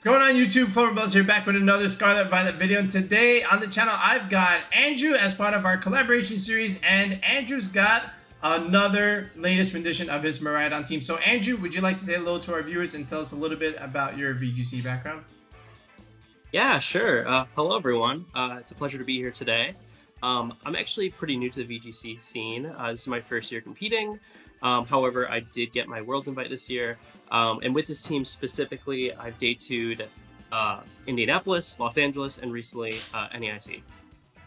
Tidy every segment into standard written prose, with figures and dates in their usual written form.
What's going on YouTube? Cloverbells here, back with another Scarlet Violet video. And today on the channel, I've got Andrew as part of our collaboration series, and Andrew's got another latest rendition of his Miraidon team. So Andrew, would you like to say hello to our viewers and tell us a little bit about your VGC background? Yeah, sure. Hello everyone. It's a pleasure to be here today. I'm actually pretty new to the VGC scene. This is my first year competing. However, I did get my Worlds invite this year. And with this team specifically, I've day 2'd Indianapolis, Los Angeles, and recently NEIC.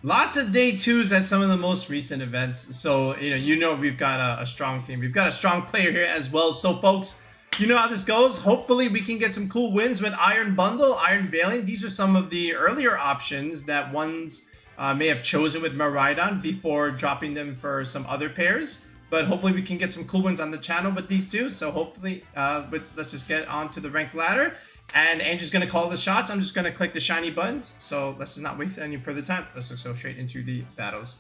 Lots of day 2s at some of the most recent events. So, we've got a strong team. We've got a strong player here as well. So, folks, you know how this goes. Hopefully, we can get some cool wins with Iron Bundle, Iron Valiant. These are some of the earlier options that ones may have chosen with Miraidon before dropping them for some other pairs. But hopefully we can get some cool ones on the channel with these two. So hopefully, let's just get on to the rank ladder. And Andrew's going to call the shots. I'm just going to click the shiny buttons. So let's just not waste any further time. Let's just go straight into the battles.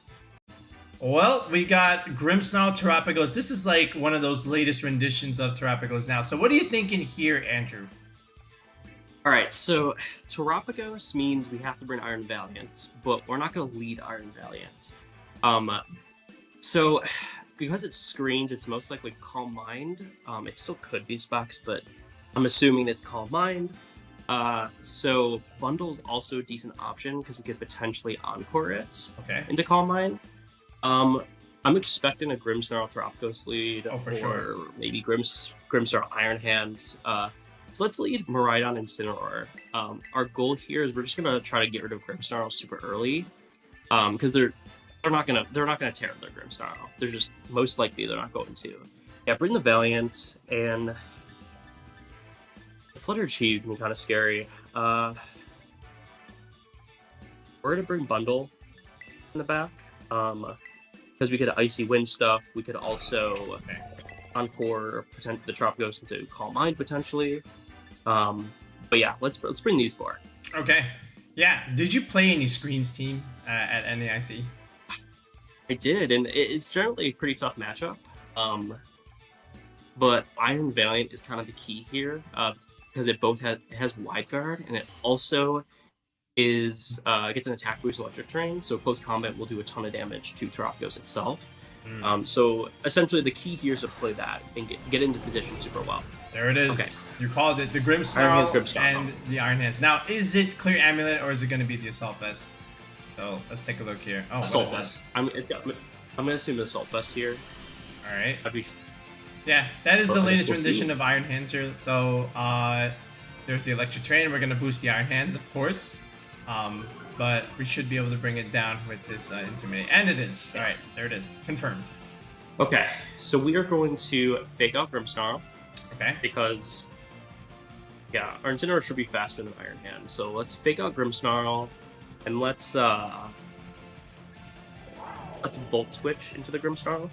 Well, we got Grimmsnarl, Terapagos. This is like one of those latest renditions of Terapagos now. So what are you thinking here, Andrew? All right, so Terapagos means we have to bring Iron Valiant, but we're not going to lead Iron Valiant. So because it's screens, it's most likely Calm Mind. It still could be Specs, but I'm assuming it's Calm Mind. So Bundle's also a decent option because we could potentially Encore it into Calm Mind. I'm expecting a Grimmsnarl Terapagos lead, sure. Maybe Grimmsnarl Iron Hands. So let's lead Miraidon and Incineroar. Our goal here is we're just gonna try to get rid of Grimmsnarl super early, because they're not gonna tear up their Grimmsnarl. They're just most likely they're not going to. Yeah, bring the Valiant, and the Flutter can be kind of scary. We're gonna bring Bundle in the back, because we could Icy Wind stuff. We could also Encore the Terapagos into Calm Mind potentially. But yeah, let's bring these four. Okay. Yeah. Did you play any screens team at NEIC? I did, and it's generally a pretty tough matchup. But Iron Valiant is kind of the key here, because it both has Wide Guard, and it also is gets an attack boost electric terrain, so close combat will do a ton of damage to Terapagos itself. So essentially the key here is to play that and get into position super well. There it is. Okay. You called it the Grimmsnarl and the Iron Hands. Now, is it Clear Amulet or is it going to be the Assault Vest? So let's take a look here. Oh, Assault Vest. I'm gonna assume the Assault Vest here. All right. Yeah, that is the latest rendition of Iron Hands here. So there's the Electric Train. We're gonna boost the Iron Hands, of course. But we should be able to bring it down with this Intimidate. And it is. All right, there it is. Confirmed. Okay, so we are going to fake out Grimmsnarl. Okay. Because, yeah, our Incineroar should be faster than Iron Hand. So let's fake out Grimmsnarl, and let's Volt Switch into the Grimmsnarl.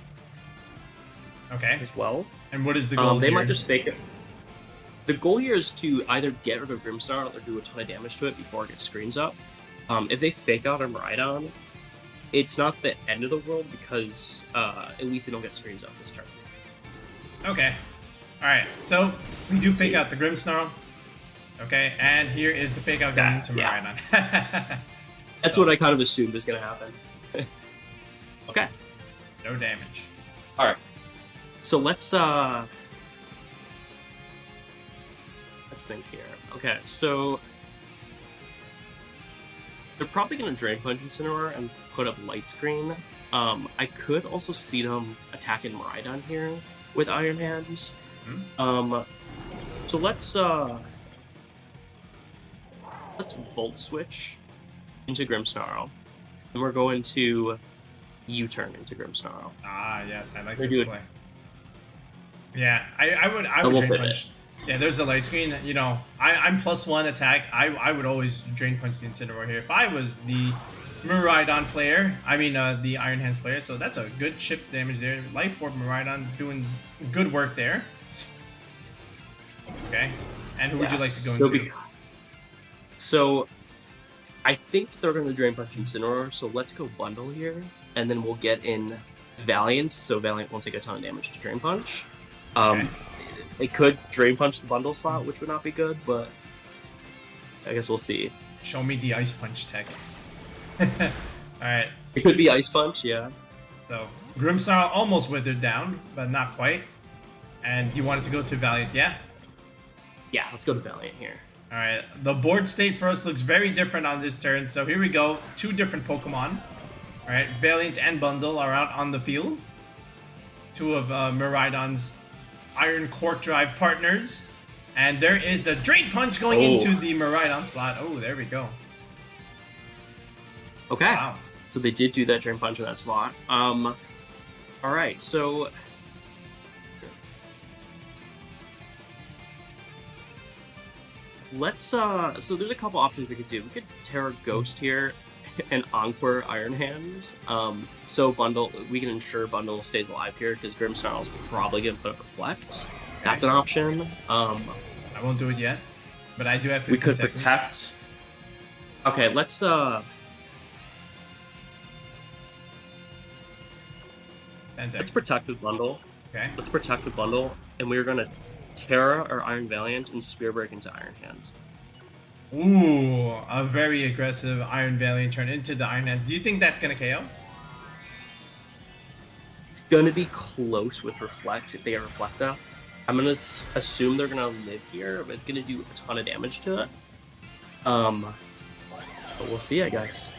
Okay. As well. And what is the goal They here? might just fake it. The goal here is to either get rid of Grimmsnarl or do a ton of damage to it before it gets screens up. If they fake out a Miraidon, it's not the end of the world because at least they don't get screens up this turn. Okay. Alright, so we do fake out the Grimmsnarl. Okay, and here is the fake out going into Miraidon. That's what I kind of assumed was going to happen. Okay. No damage. Alright. So let's think here. Okay, so they're probably going to Drain Punch Incineroar and put up Light Screen. I could also see them attacking Miraidon here with Iron Hands. So let's Volt Switch into Grimmsnarl, and we're going to U-turn into Grimmsnarl. Ah, yes, I like this play. Yeah, I would Drain Punch. Yeah, there's the Light Screen. You know, I'm +1 attack. I would always Drain Punch the Incineroar here if I was the Miraidon player. I mean, the Iron Hands player. So that's a good chip damage there. Life Orb Miraidon doing good work there. Okay, and who would you like to go into? So, I think they're going to Drain Punch Incineroar, so let's go Bundle here, and then we'll get in Valiant, so Valiant won't take a ton of damage to Drain Punch. They could Drain Punch the Bundle slot, which would not be good, but I guess we'll see. Show me the Ice Punch tech. Alright, It could be Ice Punch, yeah. so Grimmsnarl almost withered down, but not quite. And you wanted to go to Valiant, yeah? Yeah, let's go to Valiant here. Alright, the board state for us looks very different on this turn, so here we go. 2 different Pokemon. Alright, Valiant and Bundle are out on the field. 2 of Miraidon's Iron Quark Drive partners. And there is the Drain Punch going into the Miraidon slot. Oh, there we go. Okay. Wow. So they did do that Drain Punch in that slot. Alright, so... Let's, so there's a couple options we could do. We could Terra Ghost here and Encore Iron Hands. So Bundle, we can ensure Bundle stays alive here because Grimmsnarl is probably going to put up Reflect. Okay. That's an option. I won't do it yet, but I do have 15 We could seconds. protect. Okay, let's, let's protect with Bundle. Okay. Let's protect with Bundle, and we're going to Terra or Iron Valiant and Spear Break into Iron Hands. Ooh, a very aggressive Iron Valiant turn into the Iron Hands. Do you think that's going to KO? It's going to be close with Reflect if they get Reflect up. I'm going to assume they're going to live here, but it's going to do a ton of damage to it. But we'll see, I guess.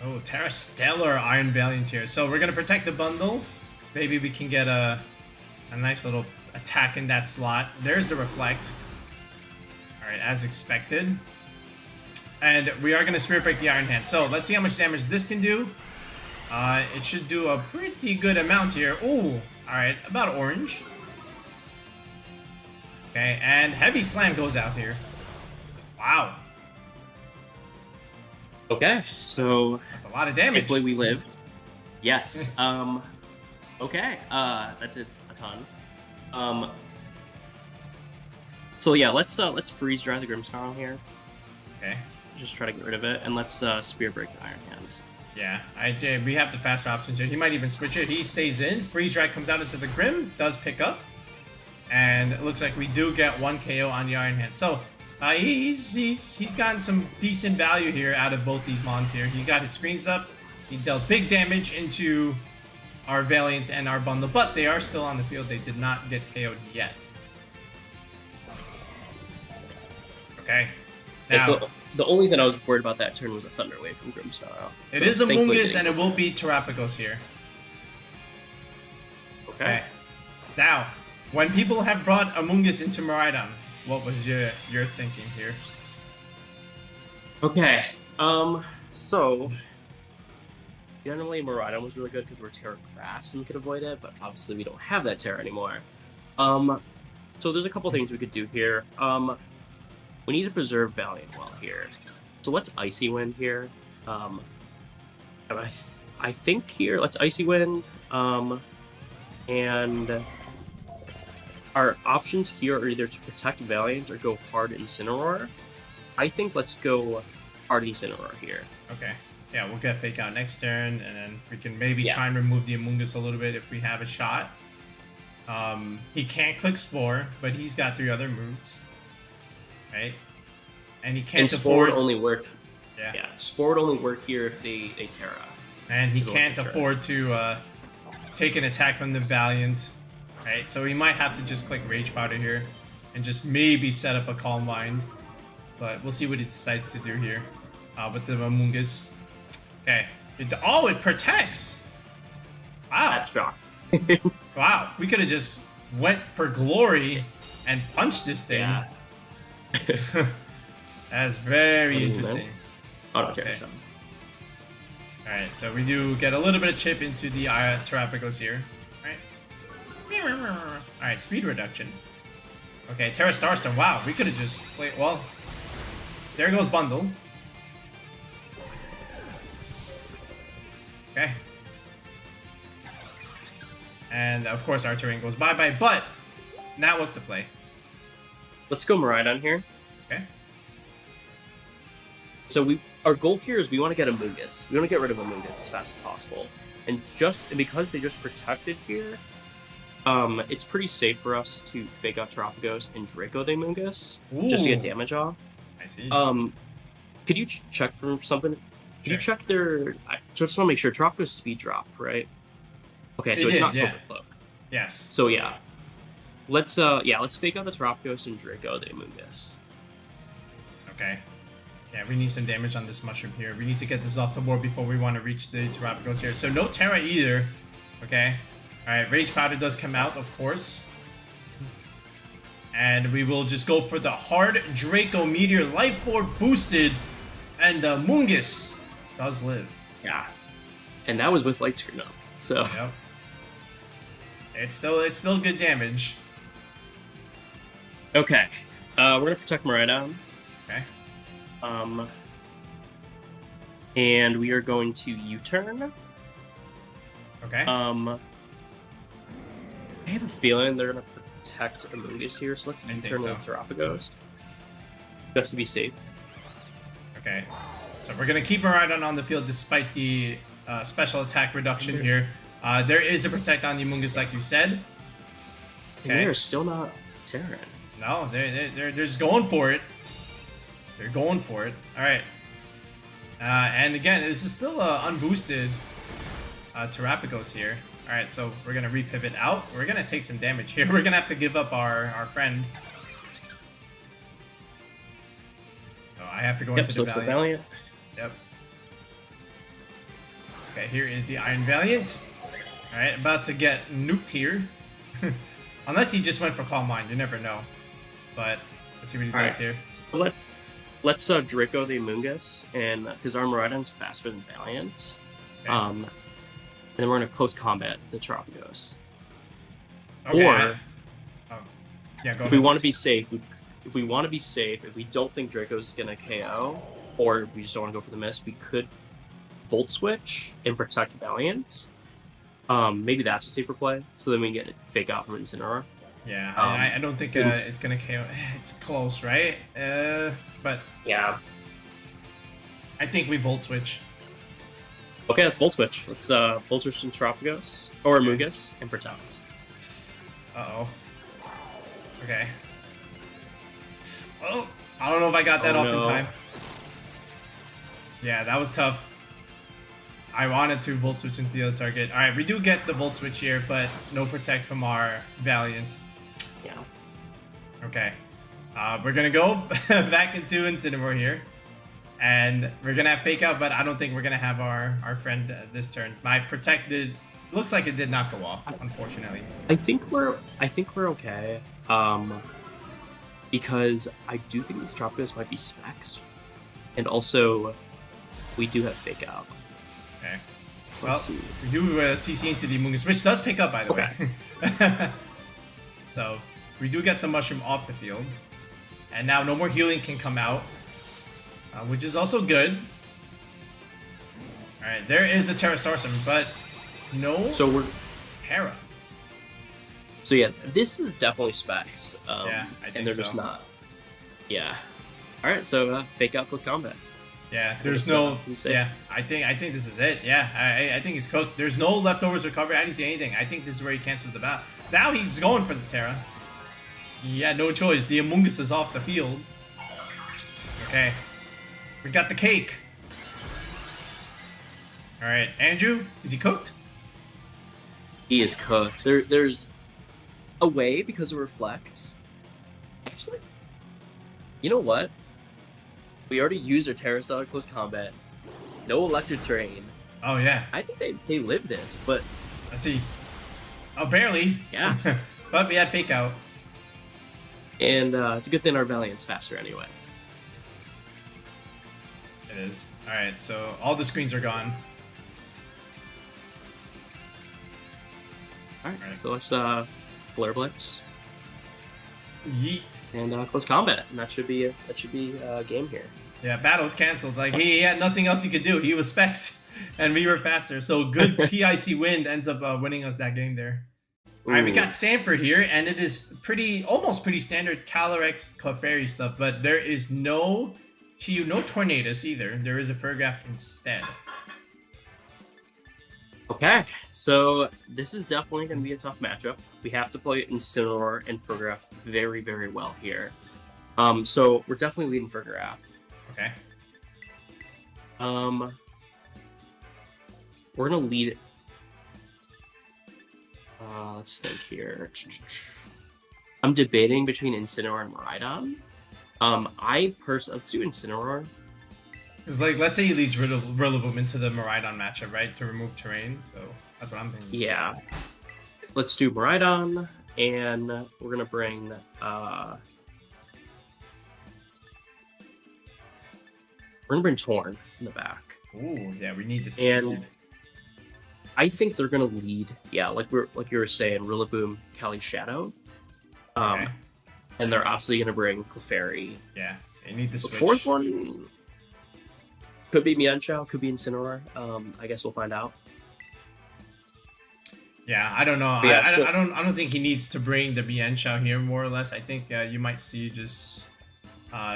Oh, Terra Stellar Iron Valiant here. So we're going to protect the Bundle. Maybe we can get a nice little attack in that slot. There's the Reflect. Alright, as expected. And we are going to Spirit Break the Iron Hand. So let's see how much damage this can do. It should do a pretty good amount here. Ooh, alright, about orange. Okay, and Heavy Slam goes out here. Wow. Okay, so... That's a lot of damage. Hopefully we lived. Yes. Okay, that did a ton. So yeah, let's freeze dry the Grimmsnarl here. Okay. Just try to get rid of it, and let's Spear Break the Iron Hands. Yeah, we have the faster options here. He might even switch it. He stays in. Freeze Dry comes out into the Grim, does pick up. And it looks like we do get 1 KO on the Iron Hand. So, he's gotten some decent value here out of both these mons here. He got his screens up. He dealt big damage into our Valiant and our Bundle, but they are still on the field. They did not get KO'd yet. Okay. Now, Yeah, so the only thing I was worried about that turn was a Thunder Wave from Grimmsnarl. it is Amoongus, and it will be Terapagos here. Okay. Now, when people have brought Amoongus into Miraidon, what was your thinking here? Okay. So generally Miraidon was really good because we're Terra Grass and we could avoid it, but obviously we don't have that Terra anymore. So there's a couple things we could do here. We need to preserve Valiant well here. So let's Icy Wind here. I think here, let's Icy Wind. And our options here are either to protect Valiant or go hard Incineroar. I think let's go hard Incineroar here. Okay. Yeah, we'll get Fake Out next turn, and then we can maybe try and remove the Amoongus a little bit if we have a shot. He can't click Spore, but he's got 3 other moves. Right? And he can't Spore afford... would only work. Yeah. Spore would only work here if they Terra. And he can't afford to take an attack from the Valiant. Right? So he might have to just click Rage Powder here and just maybe set up a Calm Mind. But we'll see what he decides to do here with the Amoongus. Okay. It protects! Wow. That's shock. Wow. We could have just went for glory and punched this thing. Yeah. That's very interesting. Oh, no, Okay. Alright, so we do get a little bit of chip into the Terapagos here. Alright, speed reduction. Okay, Terra Starstone. Wow, we could have just played... Well, there goes Bundle. Okay. And, of course, our terrain goes bye-bye, but now what's the play? Let's go Miraidon here. Okay. So our goal here is we want to get Amoongus. We want to get rid of Amoongus as fast as possible. And because they just protected here, it's pretty safe for us to Fake Out Terapagos and Draco the Amoongus just to get damage off. I see. Could you check for something? Could you check their? I just want to make sure. Terapagos speed drop, right? Okay, so it's not Overcloak. Yes. So yeah, let's fake out the Terapagos and Draco the Amoongus. Okay. Yeah, we need some damage on this mushroom here. We need to get this off the board before we want to reach the Terapagos here. So no Terra either. Okay. All right. Rage Powder does come out, of course. And we will just go for the hard Draco Meteor Life Orb boosted, and the Amoongus does live. Yeah. And that was with Light Screen up. So. Yep. It's still good damage. Okay. We're gonna protect Miraidon. Okay. And we are going to U-turn. Okay. I have a feeling they're gonna protect Amoongus here, so let's U-turn with Terapagos. Just to be safe. Okay. So we're gonna keep Miraidon on the field despite the special attack reduction here. There is a protect on the Amoongus, like you said. Okay. And they're still not Terran. No, they're just going for it. They're going for it. All right. And again, this is still unboosted Terapagos here. All right, so we're gonna repivot out. We're gonna take some damage here. We're gonna have to give up our friend. Oh, I have to go into the Valiant. Yep. Okay, here is the Iron Valiant. All right, about to get nuked here. Unless he just went for Calm Mind, you never know. But let's see what he does here. So let's Draco the Amoongus, and because our Miraidon's faster than Valiant. Okay. And then we're gonna close combat the Terapagos. Okay. Or yeah, go ahead. If we want to be safe, if we don't think Draco's gonna KO, or we just don't want to go for the miss, we could Volt Switch and protect Valiant. Maybe that's a safer play, so then we can get a fake out from Incineroar. Yeah, I don't think it's gonna KO. It's close, right? But yeah, I think we Volt Switch. Okay, let's Volt Switch. Let's Volt Switch and Terapagos or Amoongus and protect. Uh-oh. Okay. Oh, I don't know if I got that off in time. Yeah, that was tough. I wanted to Volt Switch into the other target. All right, we do get the Volt Switch here, but no protect from our Valiant. Yeah. Okay. We're going to go back into Incineroar here. And we're going to have Fake Out, but I don't think we're going to have our friend this turn. My protect looks like it did not go off, unfortunately. I think we're okay. Because I do think these Terapagos might be specs. And also, we do have Fake Out. Okay. So well, let's see. We do CC into the Amoongus, which does pick up, by the way. So, we do get the Mushroom off the field. And now no more healing can come out. Which is also good. Alright, there is the Terra Starsum, but no Terra. So yeah, this is definitely specs. Yeah, I think and they're just not. Yeah. Alright, so Fake Out close combat. Yeah, there's no. Yeah, I think this is it. Yeah, I think he's cooked. There's no leftovers recovery. I didn't see anything. I think this is where he cancels the battle. Now he's going for the Terra. Yeah, no choice. The Amoongus is off the field. Okay, we got the cake. All right, Andrew, is he cooked? He is cooked. There's a way because of Reflect. Actually, you know what? We already used our Terra Star close combat. No electric terrain. Oh yeah. I think they live this, but let's see. Oh, barely. Yeah. But we had Fake Out. And it's a good thing our Valiant's faster anyway. It is. All right, so all the screens are gone. All right. So let's Flare Blitz. Yeet. And close combat, and that should be a game here. Yeah, battle's canceled. Like he had nothing else he could do. He was specs, and we were faster. So good PIC wind ends up winning us that game there. All right, we got Stanford here, and it is almost pretty standard Calyrex Clefairy stuff, but there is no Tornadus either. There is a Farigiraf instead. Okay, so this is definitely going to be a tough matchup. We have to play Incineroar and Farigiraf very, very well here. So we're definitely leading Farigiraf. Okay. We're gonna lead. Let's think here. I'm debating between Incineroar and Miraidon. Let's do Incineroar. Because, like, let's say he leads Rillaboom into the Miraidon matchup, right? To remove terrain. So that's what I'm thinking. Yeah. Let's do Miraidon, and we're gonna bring Torn in the back. Ooh, yeah, we need the speed. And I think they're gonna lead. Yeah, like you were saying, Rillaboom, Calyrex-Shadow. Okay. And they're obviously gonna bring Clefairy. Yeah, they need the switch. The fourth one could be Mienshao, could be Incineroar. I guess we'll find out. Yeah, I don't know. Yeah, I don't think he needs to bring the Mienshao here, more or less. I think you might see just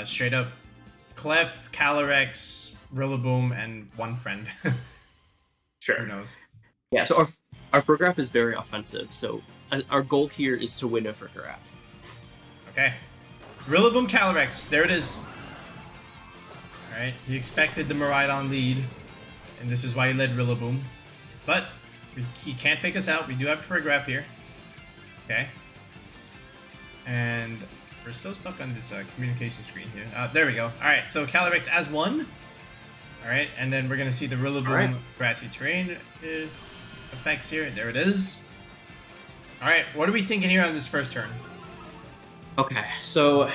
straight up Clef, Calyrex, Rillaboom, and one friend. Sure. Who knows? Yeah, so our Farigiraf is very offensive, so our goal here is to win a Farigiraf. Okay. Rillaboom, Calyrex. There it is. Alright, he expected the Miraidon lead, and this is why he led Rillaboom. But he can't fake us out. We do have a Farigiraf here. Okay. And we're still stuck on this communication screen here. There we go. Alright, so Calyrex as one. Alright, and then we're going to see the Rillaboom grassy terrain effects here. There it is. Alright, what are we thinking here on this first turn? Okay, so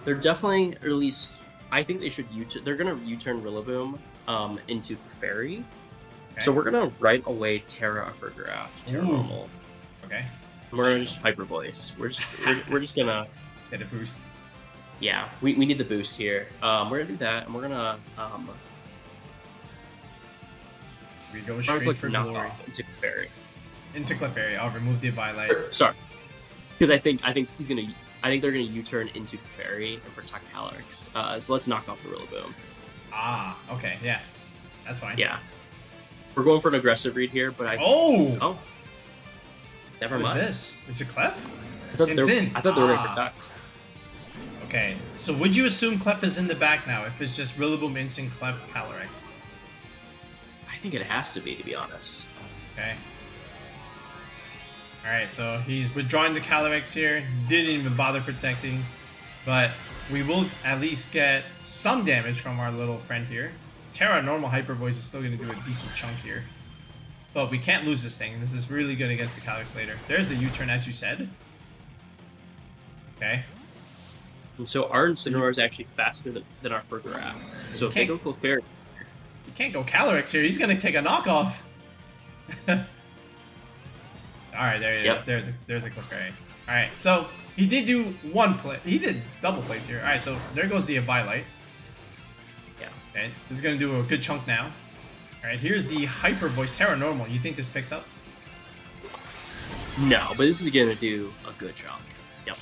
they're definitely, or at least I think they should they're gonna U-turn Rillaboom into Clefairy. Okay. So we're gonna right away Terra Farigiraf, Terra Normal. Okay. And we're gonna just Hyper Voice. We're just gonna get a boost. Yeah, we need the boost here. We're gonna do that, and we're gonna we go straight for glory into Clefairy. Into Clefairy. I'll remove the Violet. Sorry, because I think they're gonna U-turn into Clefairy and protect Calyrex. So let's knock off the Rillaboom. Ah, okay, yeah, that's fine. Yeah, we're going for an aggressive read here, but oh, never mind. What is this? Is it Clef? I thought they were gonna protect. Okay, so would you assume Clef is in the back now if it's just Rillaboom, Incin, Clef, Calyrex? I think it has to be honest. Okay. Alright, so he's withdrawing the Calyrex here. Didn't even bother protecting. But we will at least get some damage from our little friend here. Terra normal Hyper Voice is still going to do a decent chunk here. But we can't lose this thing. This is really good against the Calyrex later. There's the U-turn, as you said. Okay. And so our Incineroar is actually faster than our Farigiraf. So if they go Clefairy... You can't go Calyrex here. He's going to take a knockoff. Alright, there he is. There's a Clefairy. Alright, so he did do one play. He did double plays here. Alright, so there goes the Violet. Yeah. Okay, this is going to do a good chunk now. Alright, here's the Hyper Voice Terra Normal. You think this picks up? No, but this is going to do a good chunk. Yep.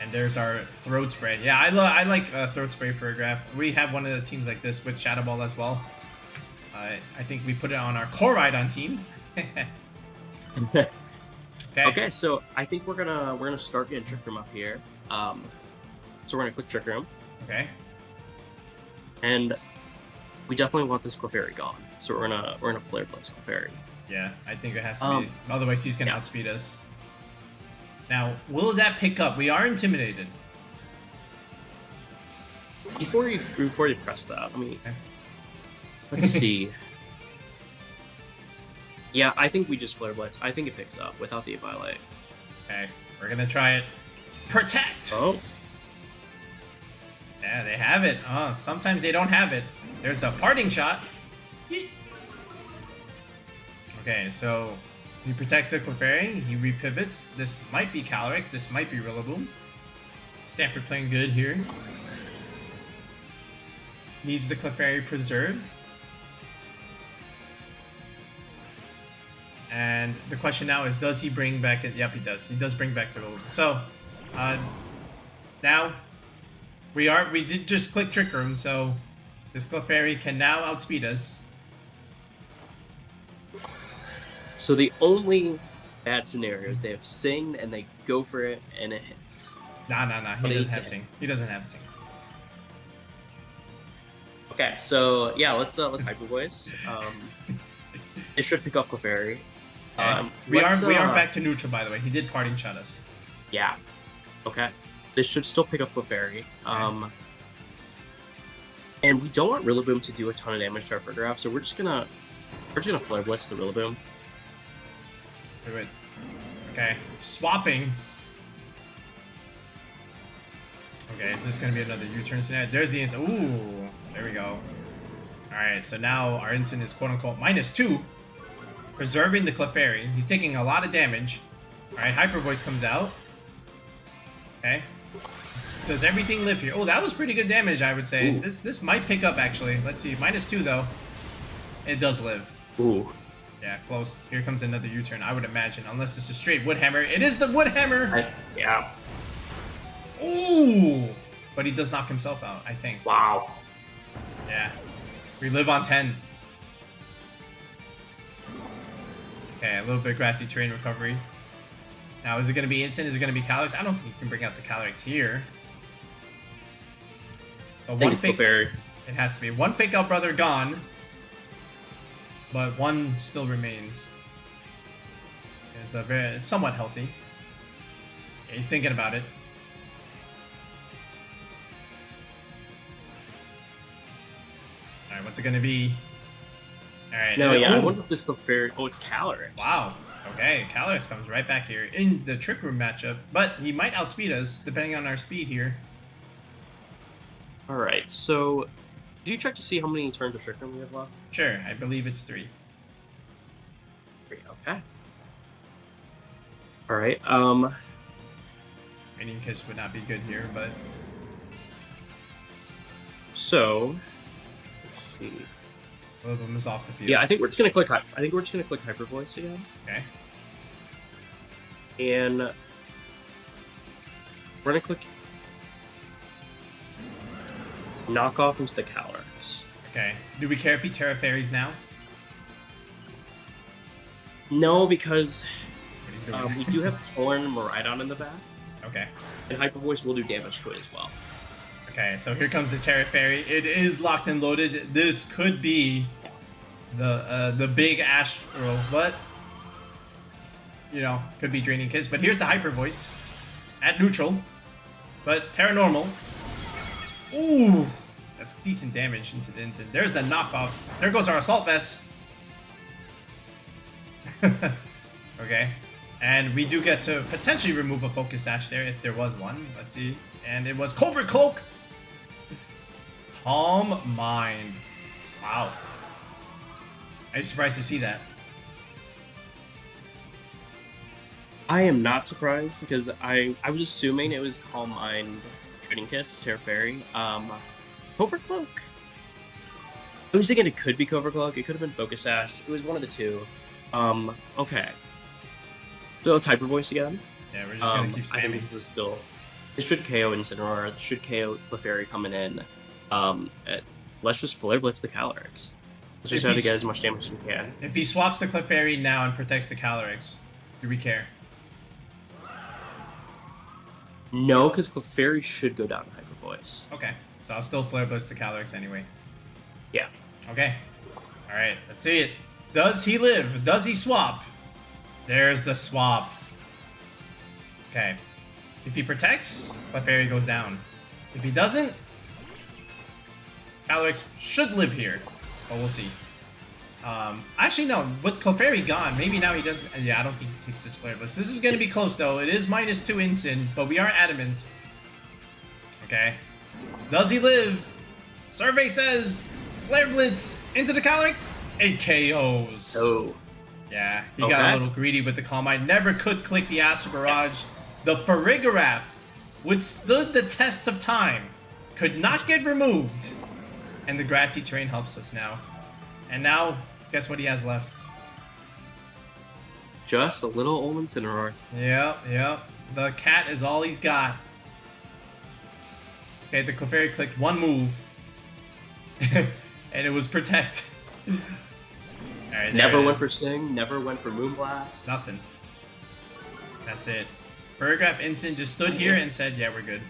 And there's our Throat Spray. Yeah, I like Throat Spray for a graph. We have one of the teams like this with Shadow Ball as well. I think we put it on our Miraidon team. Okay, so I think we're gonna start getting Trick Room up here. So we're gonna click Trick Room. Okay. And we definitely want this Clefairy gone. So we're gonna Flare Blitz Clefairy. Yeah, I think it has to be. Otherwise, he's gonna outspeed us. Now, will that pick up? We are intimidated. Before you press that, let's see. Yeah, I think we just Flare Blitz. I think it picks up without the Violet. Okay, we're gonna try it. Protect! Oh. Yeah, they have it. Oh, sometimes they don't have it. There's the parting shot. Okay, so he protects the Clefairy. He repivots. This might be Calyrex. This might be Rillaboom. Stanford playing good here. Needs the Clefairy preserved. And the question now is, does he bring back it? Yep, he does. He does bring back the Rillaboom. So, now we did just click Trick Room, so this Clefairy can now outspeed us. So the only bad scenario is they have Sing and they go for it and it hits. Nah. He doesn't have Sing. He doesn't have Sing. Okay, so yeah, let's Hyper Voice. It should pick up Clefairy. We are back to neutral, by the way. He did parting shot us. Yeah. Okay. This should still pick up Clefairy. And we don't want Rillaboom to do a ton of damage to our Farigiraf, so we're just gonna Flare Blitz the Rillaboom. Wait. Okay. Swapping. Okay, is this gonna be another U-turn scenario? There's the Incin. Ooh, there we go. Alright, so now our Incin is quote-unquote -2. Preserving the Clefairy. He's taking a lot of damage. Alright, Hyper Voice comes out. Okay. Does everything live here? Oh, that was pretty good damage, I would say. Ooh. This might pick up, actually. Let's see. -2, though. It does live. Ooh. Yeah, close. Here comes another U-turn, I would imagine. Unless it's a straight Wood Hammer. It is the Wood Hammer! Yeah. Ooh! But he does knock himself out, I think. Wow. Yeah. We live on 10. Okay, a little bit Grassy Terrain recovery. Now, is it going to be Incin? Is it going to be Calyrex? I don't think you can bring out the Calyrex here. So one fake. It has to be. One Fake Out Brother gone. But one still remains. It's somewhat healthy. Yeah, he's thinking about it. Alright, what's it gonna be? Alright. No, yeah, I wonder if this Clefairy... Oh, it's Calyrex. Wow. Okay, Calyrex comes right back here in the Trick Room matchup. But he might outspeed us, depending on our speed here. Alright, so... Do you check to see how many turns of Trick Room we have left? Sure, I believe it's 3. 3, okay. Alright, Raining Kiss would not be good here, but... So... Let's see... Rillaboom is off the field. Yeah, I think we're just gonna click Hyper Voice again. Okay. And... We're gonna click... Knock off into the Calyrex. Okay. Do we care if he Terra Fairies now? No, because we do have Torn and Miraidon in the back. Okay. And Hyper Voice will do damage to it as well. Okay, so here comes the Terra Fairy. It is locked and loaded. This could be the big Astral, but you know, could be Draining Kiss. But here's the Hyper Voice at neutral, but Terra Normal. Ooh, that's decent damage into the Incin. There's the knockoff. There goes our Assault Vest. Okay, and we do get to potentially remove a Focus Sash there if there was one. Let's see, and it was Covert Cloak. Calm Mind. Wow. Are you surprised to see that? I am not surprised because I was assuming it was Calm Mind, Trading Kiss, Terra Fairy. Covert Cloak. I was thinking it could be Covert Cloak. It could have been Focus Sash. It was one of the two. Okay. So let's Hyper Voice again. Yeah, we're just gonna keep spamming. I think this is still. This should KO Incineroar. This should KO Clefairy coming in. Let's just Flare Blitz the Calyrex. Let's just try to get as much damage as we can. If he swaps the Clefairy now and protects the Calyrex, do we care? No, because Clefairy should go down to Hyper Voice. Okay, so I'll still Flare Blitz the Calyrex anyway. Yeah. Okay. Alright, let's see it. Does he live? Does he swap? There's the swap. Okay. If he protects, Clefairy goes down. If he doesn't, Calyrex should live here. But we'll see. Actually, no. With Clefairy gone, maybe now he does. Yeah, I don't think he takes this Flare Blitz. This is going to be close, though. It is -2 Incin, but we are adamant. Okay. Does he live? Survey says Flare Blitz into the Calyrex. It KOs. Oh. Yeah, he got a little greedy with the Calm Mind. Never could click the Astral Barrage. The Farigiraf, which stood the test of time, could not get removed. And the Grassy Terrain helps us now. And now, guess what he has left? Just a little old Incineroar. Yep. The cat is all he's got. Okay, the Clefairy clicked one move. And it was Protect. Alright, never went for Sing, never went for Moonblast. Nothing. That's it. Farigiraf Incin just stood here and said, yeah, we're good.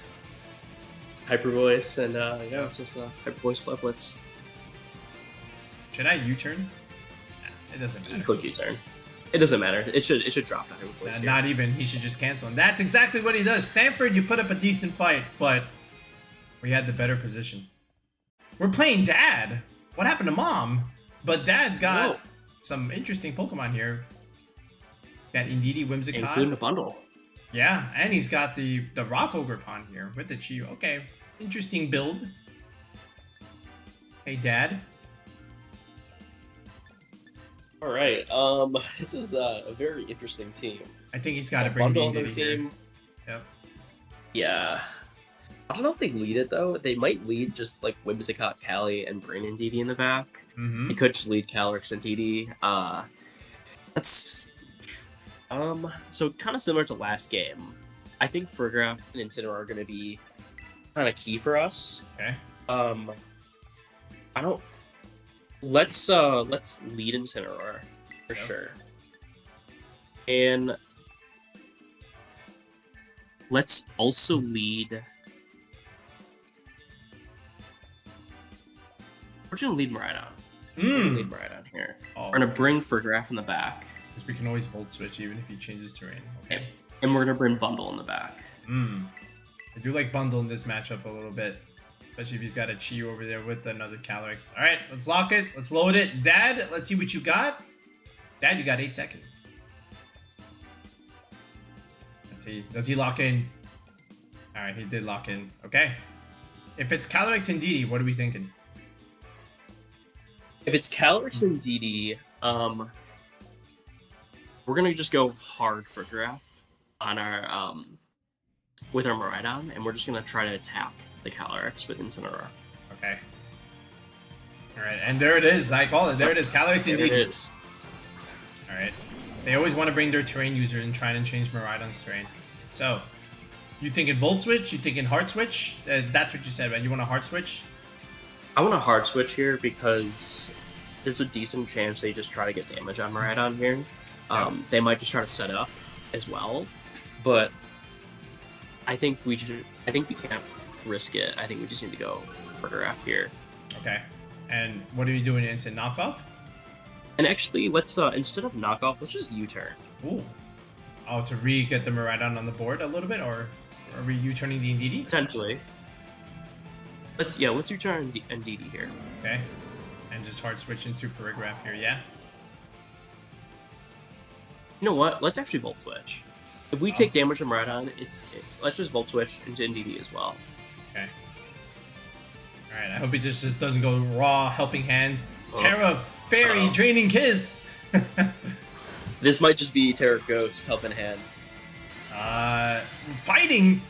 Hyper Voice, and yeah, it's just a Hyper Voice Flare Blitz. Should I U-turn? Nah, it doesn't You matter. could U-turn. It doesn't matter. It should drop down every place here. Not even. He should just cancel. And that's exactly what he does. Stanford, you put up a decent fight, but we had the better position. We're playing Dad. What happened to Mom? But Dad's got some interesting Pokemon here. Got Indeedee, Whimsicott. Including a bundle. Yeah, and he's got the Rock Ogerpon here with the Chi. Okay, interesting build. Hey, Dad. All right. This is a very interesting team. I think he's got to bring the bundle on their Indeedee here. team. Yep. Yeah. I don't know if they lead it though. They might lead just like Whimsicott, Cali, and bring Indeedee in the back. Mm-hmm. They could just lead Calyrex and Indeedee. That's so kind of similar to last game. I think Farigiraf and Incineroar are going to be kind of key for us. Okay. I don't. Let's lead Incineroar for sure, and let's also lead. We're gonna lead Miraidon. We're gonna lead Miraidon here. Oh, We're gonna bring Farigiraf in the back. because we can always Volt Switch even if he changes terrain. Okay. And we're gonna bring Bundle in the back. I do like Bundle in this matchup a little bit. Especially if he's got a Chi over there with another Calyrex. Alright, let's lock it. Let's load it. Dad, let's see what you got. Dad, you got 8 seconds. Let's see. Does he lock in? Alright, he did lock in. Okay. If it's Calyrex and Indeedee, what are we thinking? If it's Calyrex and Indeedee, we're gonna just go hard for Giraffe on our with our Miraidon, and we're just gonna try to attack the Calyrex with Incineroar. Okay. Alright, and there it is. I call it. There it is. Calyrex and There it Indeedee. is. Alright. They always want to bring their terrain user and try and change Miraidon's terrain. So, you thinking Volt Switch? You thinking Heart Switch? That's what you said, right? You want a Heart Switch? I want a hard switch here because there's a decent chance they just try to get damage on Miraidon here. They might just try to set up as well, but I think we can't risk it. I think we just need to go for Giraffe here. Okay. And what are you doing? Instant knockoff? And actually, let's instead of knockoff, let's just U-turn. Ooh. Oh, to get the Miraidon on the board a little bit, or are we U-turning the Indeedee? Potentially. Let's U-turn Indeedee here. Okay. And just hard switch into Farigiraf here, yeah? You know what? Let's actually Volt Switch. If we take damage from Miraidon, let's just Volt Switch into Indeedee as well. Okay. Alright, I hope it just doesn't go raw helping hand. Tera-Fairy draining kiss! This might just be Terapagos helping hand. Fighting!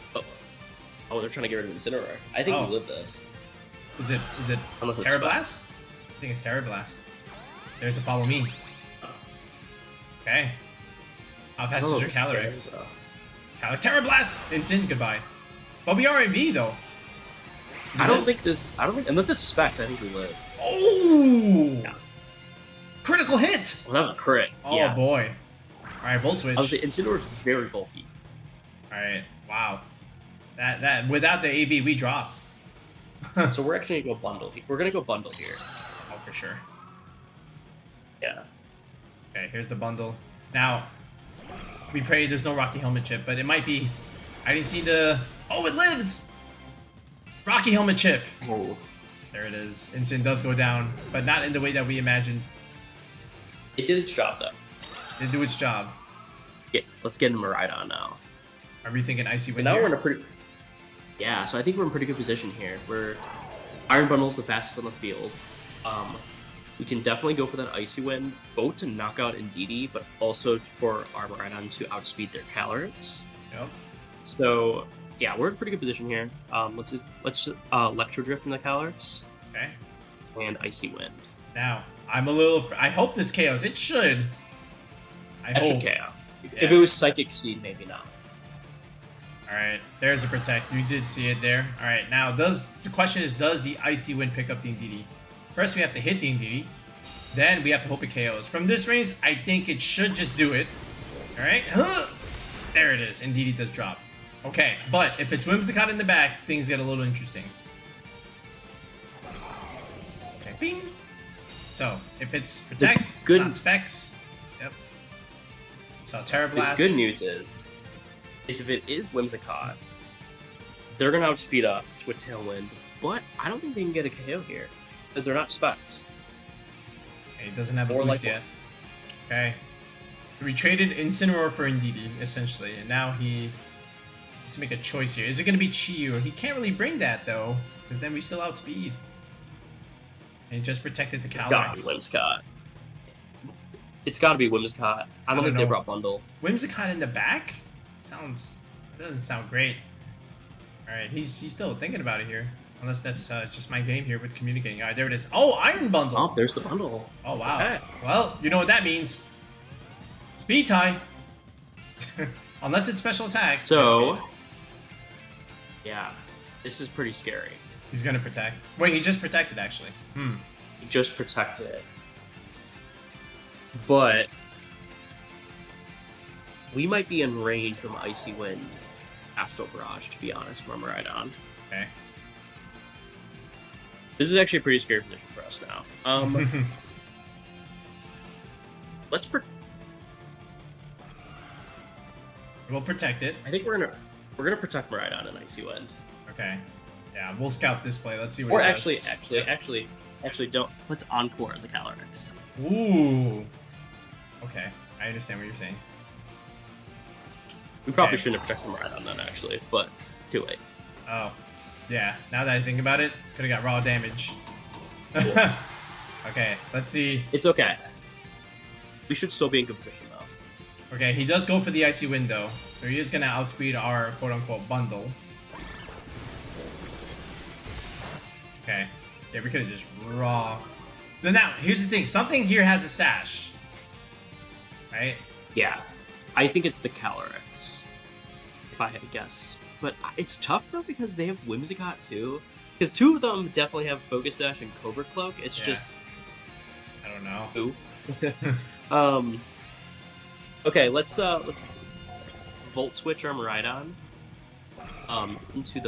Oh, they're trying to get rid of Incineroar. I think we live this. Is it Unless it's Terrablast? I think it's Terrablast. There's a follow me. Okay. How fast is your Calyrex? Calyrex Terrablast! Instant, goodbye. But we are in V though. I don't think unless it's Specs, I think we live. Oh! Yeah. Critical hit! Well, that was a crit. Oh yeah. boy. Alright, Volt Switch. I was saying Incineroar is very bulky. Alright, wow. That without the AV we drop. So we're actually gonna go bundle. We're gonna go bundle here. Oh, for sure. Yeah. Okay, here's the bundle. Now, we pray there's no Rocky Helmet chip, but it might be. I didn't see the. Oh, it lives! Rocky Helmet chip. Oh. There it is. Instant does go down, but not in the way that we imagined. It did its job though. It did do its job. Yeah. Let's get into Miraidon now. Are we thinking Icy Wind Now here? we're in a pretty. Yeah, so I think we're in pretty good position here. Iron Bundle's the fastest on the field. We can definitely go for that Icy Wind, both to knock out Indeedee, but also for our Miraidon to outspeed their Calyrex. Yep. So yeah, we're in a pretty good position here. Let's Electro Drift from the Calyrex. Okay. And Icy Wind. Now, I'm a little. I hope this KOs. It should. I That hope. should KO. Yeah. If it was Psychic Seed, maybe not. Alright, there's a protect. You did see it there. Alright, now the question is, does the Icy Wind pick up the Indeedee? First we have to hit the Indeedee. Then we have to hope it KOs. From this range, I think it should just do it. Alright. There it is. Indeedee does drop. Okay, but if it's Whimsicott in the back, things get a little interesting. Okay, bing. So if it's protect, good, it's not specs. Yep. So Terra the Blast. good news is if it is Whimsicott, they're gonna outspeed us with Tailwind, but I don't think they can get a KO here because they're not specs. Okay, he doesn't have a Or boost like yet. Okay. We traded Incineroar for Indeedee, essentially, and now he needs to make a choice here. Is it going to be Chi-Yu? He can't really bring that, though, because then we still outspeed. And he just protected the Calyrex. It's gotta be Whimsicott. It's gotta be Whimsicott. I don't think they brought bundle. Whimsicott in the back? Doesn't sound great. Alright, he's still thinking about it here. Unless that's just my game here with communicating. Alright, there it is. Oh, Iron Bundle! Oh, there's the bundle. Oh, wow. Okay. Well, you know what that means. Speed tie. Unless it's special attack. So, yeah, this is pretty scary. He's gonna protect. Wait, he just protected, actually. He just protected. But we might be in range from Icy Wind, Astral Barrage, to be honest, from Miraidon. Okay. This is actually a pretty scary position for us now. Let's We'll protect it. I think we're gonna protect Miraidon and Icy Wind. Okay. Yeah, we'll scout this play. Let's see what. Or he does. actually, don't. Let's encore the Calyrex. Ooh. Okay, I understand what you're saying. We probably shouldn't have protected Miraidon then, actually, but too late. Oh. Yeah. Now that I think about it, could have got raw damage. Cool. Okay. Let's see. It's okay. We should still be in good position though. Okay, he does go for the Icy Window, so he is gonna outspeed our quote-unquote bundle. Okay. Yeah, we could have just raw. Then now, here's the thing. Something here has a sash. Right? Yeah, I think it's the Calyrex, if I had to guess. But it's tough though because they have Whimsicott too. Because two of them definitely have Focus Sash and Covert Cloak. It's just I don't know. Ooh. Okay, let's Volt Switch our Miraidon into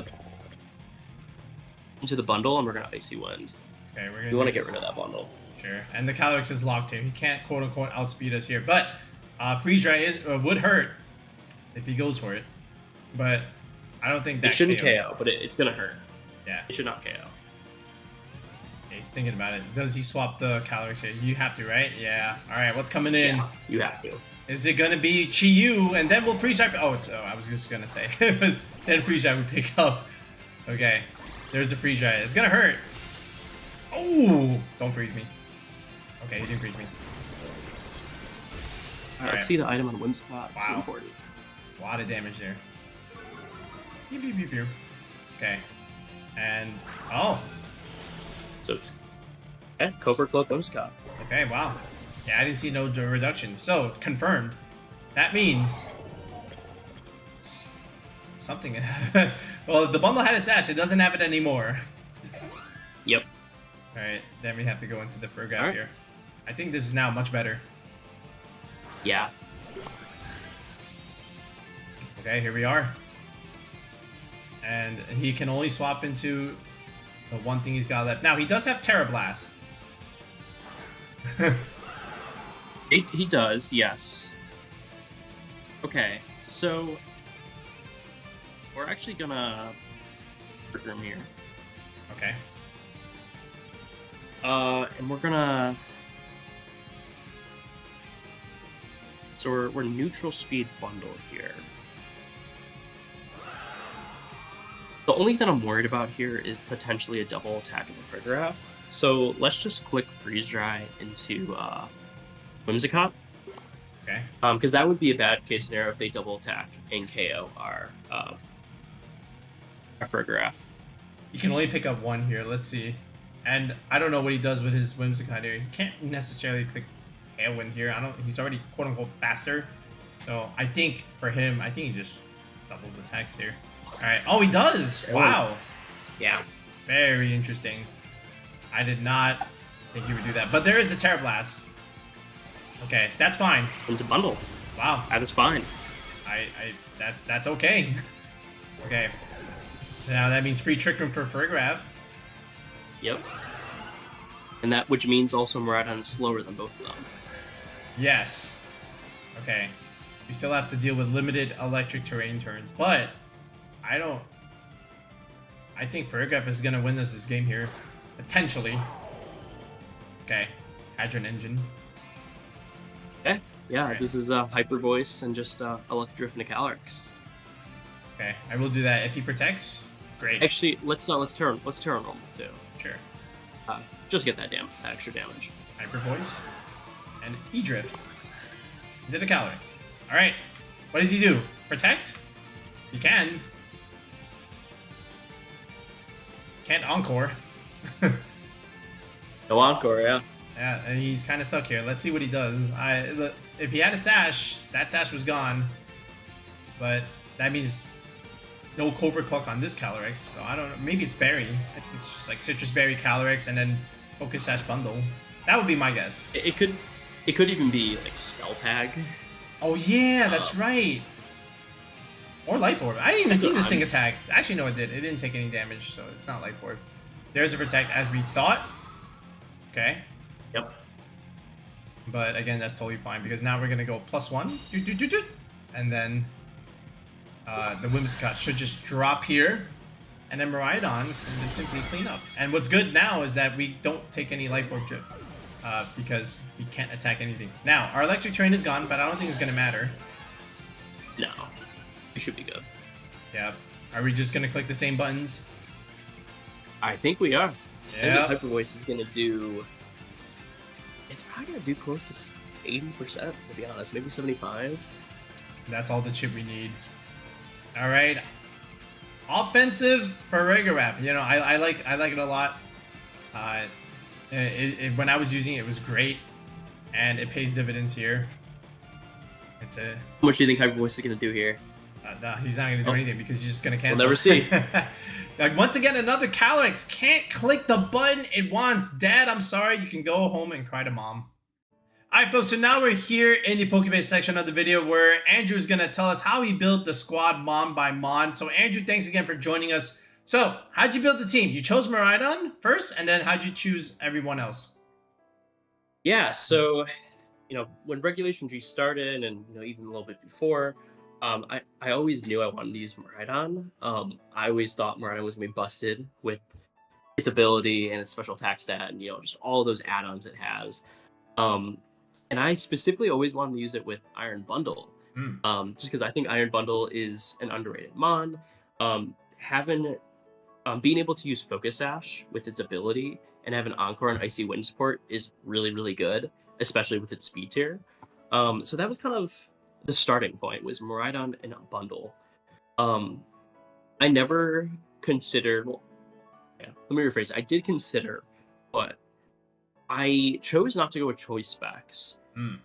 the bundle, and we're gonna Icy Wind. Okay, we're gonna. We want to get rid of that bundle. Sure. And the Calyrex is locked in. He can't quote unquote outspeed us here, but Freeze Dry would hurt if he goes for it. But I don't think that it shouldn't KOs. KO, but it's gonna hurt. Yeah. It should not KO. Okay, he's thinking about it. Does he swap the Calyrex here? You have to, right? Yeah. All right. What's coming in? Yeah, you have to. Is it gonna be Chi-Yu and then we'll Freeze Dry? Oh, I was just gonna say then Freeze Dry would pick up. Okay. There's a Freeze Dry. It's gonna hurt. Oh! Don't freeze me. Okay, he didn't freeze me. Let's see the item on Whimsicott. It's Wow. important. A lot of damage there. Pew, pew, pew, pew. Okay. And oh. So it's Covert Cloak Whimsicott. Okay, wow. Yeah, I didn't see no reduction. So, confirmed. That means something. Well, the bundle had its sash. It doesn't have it anymore. Yep. Alright, then we have to go into the Farigiraf Alright. here. I think this is now much better. Yeah. Okay, here we are. And he can only swap into the one thing he's got left. Now, he does have Terra Blast. He does, yes. Okay, so we're actually gonna work him here. Okay. And we're gonna. So we're neutral speed bundle here. The only thing I'm worried about here is potentially a double attack of the Farigiraf. So let's just click Freeze Dry into Whimsicott. Okay. Because that would be a bad case scenario if they double attack and KO our Farigiraf. You can only pick up one here. Let's see. And I don't know what he does with his Whimsicott here. He can't necessarily click Tailwind here. He's already quote unquote faster. So I think for him, I think he just doubles attacks here. Alright. Oh, he does! Wow. Yeah. Very interesting. I did not think he would do that. But there is the Terra Blast. Okay, that's fine. Into bundle. Wow. That is fine. That's okay. Okay. Now that means free Trick Room for Farigiraf. Yep. and that which means also Miraidon is slower than both of them. Yes. Okay. We still have to deal with limited electric terrain turns, but I think Farigiraf is gonna win this game here. Potentially. Okay. Hadron Engine. Okay. Yeah, Right. this is Hyper Voice and just Electric Drift into Calyrex. Okay, I will do that. If he protects, great. Actually, let's Terra normal too. Sure. Just get that extra damage. Hyper Voice and E-Drift. Did a Calyrex. Alright. What does he do? Protect? He can. Can't Encore. No Encore, yeah. Yeah, and he's kind of stuck here. Let's see what he does. If he had a Sash, that Sash was gone. But that means no Covert Cluck on this Calyrex. So I don't know. Maybe it's Berry. It's just like Citrus Berry Calyrex and then Focus Sash Bundle. That would be my guess. It could even be like Spell Tag. Oh yeah, that's right. Or Life Orb. I didn't even see this thing attack. Actually, no, it did. It didn't take any damage, so it's not Life Orb. There's a Protect as we thought. Okay. Yep. But again, that's totally fine because now we're gonna go +1, and then the Whimsicott should just drop here, and then Miraidon can just simply clean up. And what's good now is that we don't take any Life Orb drip because we can't attack anything. Now our Electric Terrain is gone, but I don't think it's gonna matter. No, we should be good. Yeah. Are we just gonna click the same buttons? I think we are. I think Yeah. this Hyper Voice is gonna do. It's probably gonna do close to 80%, to be honest. Maybe 75. That's all the chip we need. All right. Offensive Farigiraf. You know, I like it a lot. When I was using it, it was great, and it pays dividends here. It's a. How much do you think Hyper Voice is gonna do here? Nah, he's not gonna do anything because he's just gonna cancel. We'll never see. Like once again, another Calyrex can't click the button it wants. Dad, I'm sorry. You can go home and cry to mom. Alright folks, so now we're here in the Pokepaste section of the video where Andrew's going to tell us how he built the squad mon by mon. So Andrew, thanks again for joining us. So, how'd you build the team? You chose Miraidon first, and then how'd you choose everyone else? Yeah, so, when regulationG started, and, even a little bit before, I always knew I wanted to use Miraidon. I always thought Miraidon was going to be busted with its ability and its special attack stat and, just all those add-ons it has. And I specifically always wanted to use it with Iron Bundle, just because I think Iron Bundle is an underrated mon. Being able to use Focus Sash with its ability and have an Encore and Icy Wind support is really, really good, especially with its speed tier. So that was kind of the starting point, was Miraidon and a bundle. I never considered, let me rephrase, I did consider, but I chose not to go with choice specs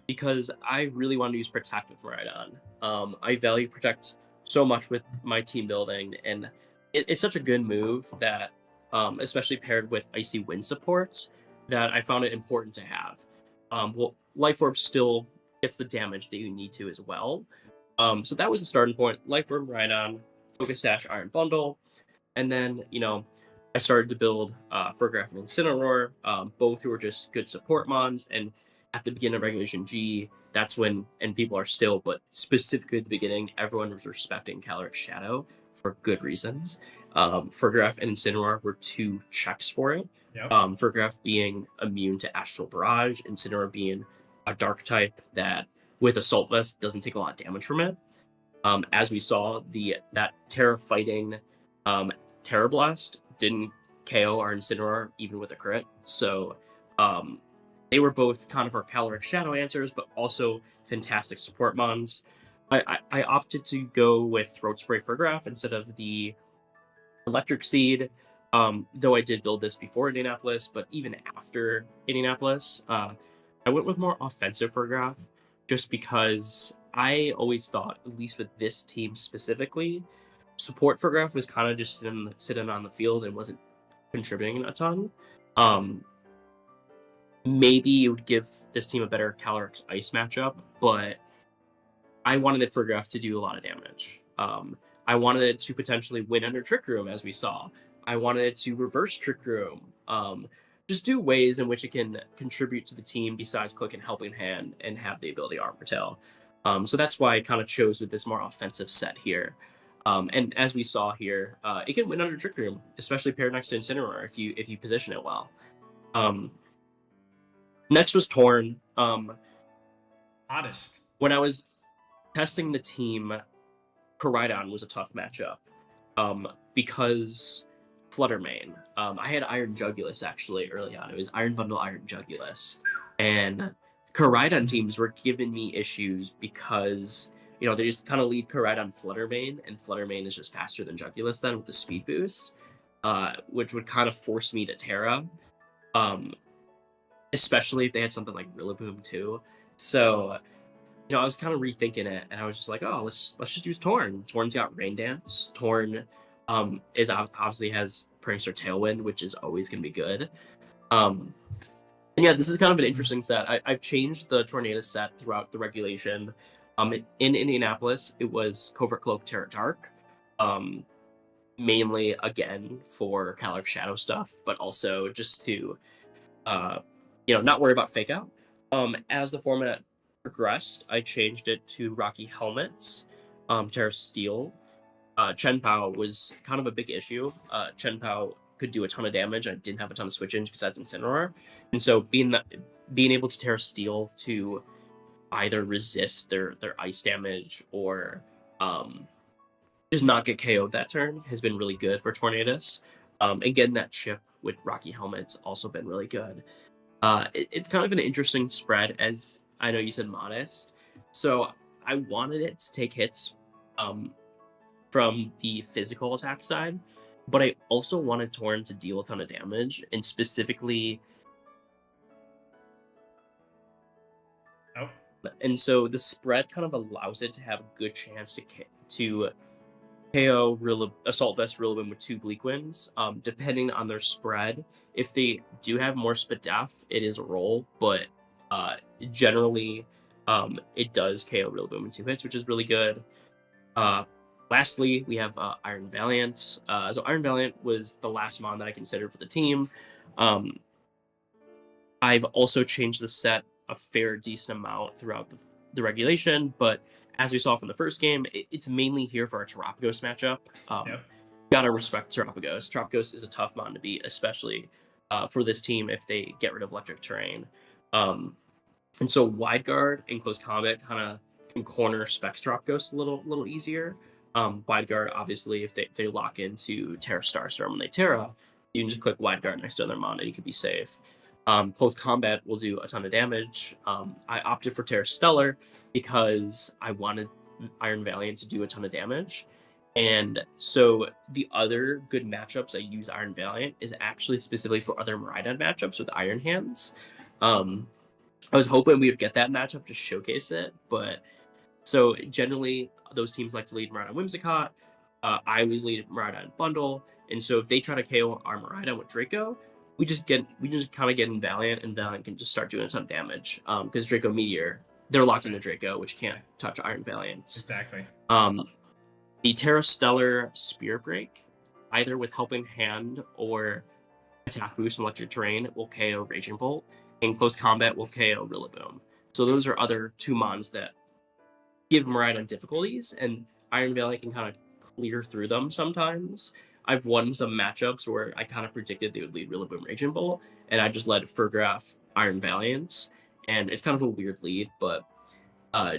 because I really wanted to use Protect with Miraidon. I value Protect so much with my team building, and it's such a good move that, especially paired with Icy Wind supports, that I found it important to have. Life Orb still gets the damage that you need to as well. So that was the starting point. Life Orb, Miraidon, Focus Sash, Iron Bundle, and then, I started to build Farigiraf and Incineroar, both who were just good support mons, and at the beginning of regulationG, that's when, and people are still, but specifically at the beginning, everyone was respecting Calyrex-Shadow for good reasons. Farigiraf and Incineroar were two checks for it. Yep. Farigiraf being immune to Astral Barrage, Incineroar being a dark type that, with Assault Vest, doesn't take a lot of damage from it. As we saw, that Terra fighting Terra Blast didn't KO our Incineroar even with a crit. So they were both kind of our Calyrex-Shadow answers, but also fantastic support mons. I opted to go with Throat Spray Farigiraf instead of the Electric Seed, though I did build this before Indianapolis, but even after Indianapolis, I went with more offensive Farigiraf just because I always thought, at least with this team specifically, support Farigiraf was kind of just sitting on the field and wasn't contributing a ton. Maybe it would give this team a better Calyrex Ice matchup, but I wanted it Farigiraf to do a lot of damage. I wanted it to potentially win under Trick Room, as we saw. I wanted it to reverse Trick Room. just do ways in which it can contribute to the team besides Click and Helping Hand and have the ability Armor Tail. So that's why I kind of chose with this more offensive set here. And as we saw here, it can win under Trick Room, especially paired next to Incineroar if you position it well. Next was Torn. Honest. When I was testing the team, Miraidon was a tough matchup because Flutter main. I had Iron Jugulus actually early on. It was Iron Bundle, Iron Jugulus. And Miraidon teams were giving me issues because, they just kind of lead Miraidon Flutter main, and Flutter main is just faster than Jugulus then with the speed boost, which would kind of force me to Terra, especially if they had something like Rillaboom too. So, I was kind of rethinking it, and I was just like, oh, let's just use Torn. Torn's got Rain Dance. Torn is obviously has Prancer Tailwind, which is always going to be good. And yeah, this is kind of an interesting set. I've changed the Tornadus set throughout the regulation. In Indianapolis, it was Covert Cloak, Terra Dark, mainly again for Calyrex-Shadow stuff, but also just to not worry about fake out. As the format progressed, I changed it to Rocky Helmets, Terra Steel. Chien-Pao was kind of a big issue. Chien-Pao could do a ton of damage. I didn't have a ton of switch-ins besides Incineroar. And so being able to Terra Steel to either resist their ice damage or just not get KO'd that turn has been really good for Tornadus. And getting that chip with Rocky Helmets also been really good. It's kind of an interesting spread, as I know you said modest. So I wanted it to take hits from the physical attack side, but I also wanted Torn to deal a ton of damage, and specifically... Oh. And so the spread kind of allows it to have a good chance to KO Assault Vest Rillaboom with 2 Bleak Winds, depending on their spread. If they do have more Spadef, it is a roll, but generally it does KO Rillaboom in 2 hits, which is really good. Lastly, we have Iron Valiant. So Iron Valiant was the last mon that I considered for the team. I've also changed the set a fair decent amount throughout the regulation, but as we saw from the first game, it's mainly here for our Terapagos matchup. Gotta respect Terapagos. Terapagos is a tough mon to beat, especially for this team if they get rid of electric terrain. And so Wide Guard in close combat kind of can corner Specs Terapagos a little easier. Wide Guard, obviously, if they lock into Terra Starstorm when they Terra, you can just click Wide Guard next to their mon and you can be safe. Close combat will do a ton of damage. I opted for Terra Stellar because I wanted Iron Valiant to do a ton of damage. And so the other good matchups I use Iron Valiant is actually specifically for other Miraidon matchups with Iron Hands. I was hoping we would get that matchup to showcase it, but so generally those teams like to lead Miraidon Whimsicott. I always lead Miraidon Bundle, and so if they try to KO our Miraidon with Draco, we just kind of get in Valiant, and Valiant can just start doing a ton of damage because Draco Meteor, they're locked into Draco, which can't touch Iron Valiant. Exactly. The Terra Stellar Spear Break, either with Helping Hand or Attack Boost from Electric Terrain, will KO Raging Bolt, and Close Combat will KO Rillaboom. So those are other 2 mons that give Miraidon difficulties, and Iron Valiant can kind of clear through them sometimes. I've won some matchups where I kind of predicted they would lead Rillaboom Raging Bolt, and I just led Farigiraf Iron Valiants, and it's kind of a weird lead, but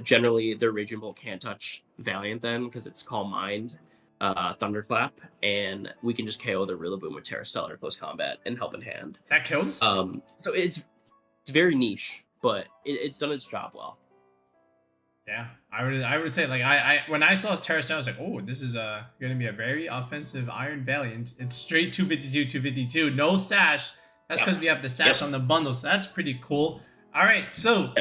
generally their Raging Bolt can't touch Valiant then because it's Calm Mind, Thunderclap, and we can just KO the Rillaboom with Terra Stellar Close Combat and Helping Hand. That kills? So it's very niche, but it's done its job well. Yeah, I would say, like, I when I saw Terra Stellar, I was like, oh, this is going to be a very offensive Iron Valiant. It's straight 252, no sash. That's because we have the sash on the bundle, so that's pretty cool. All right, so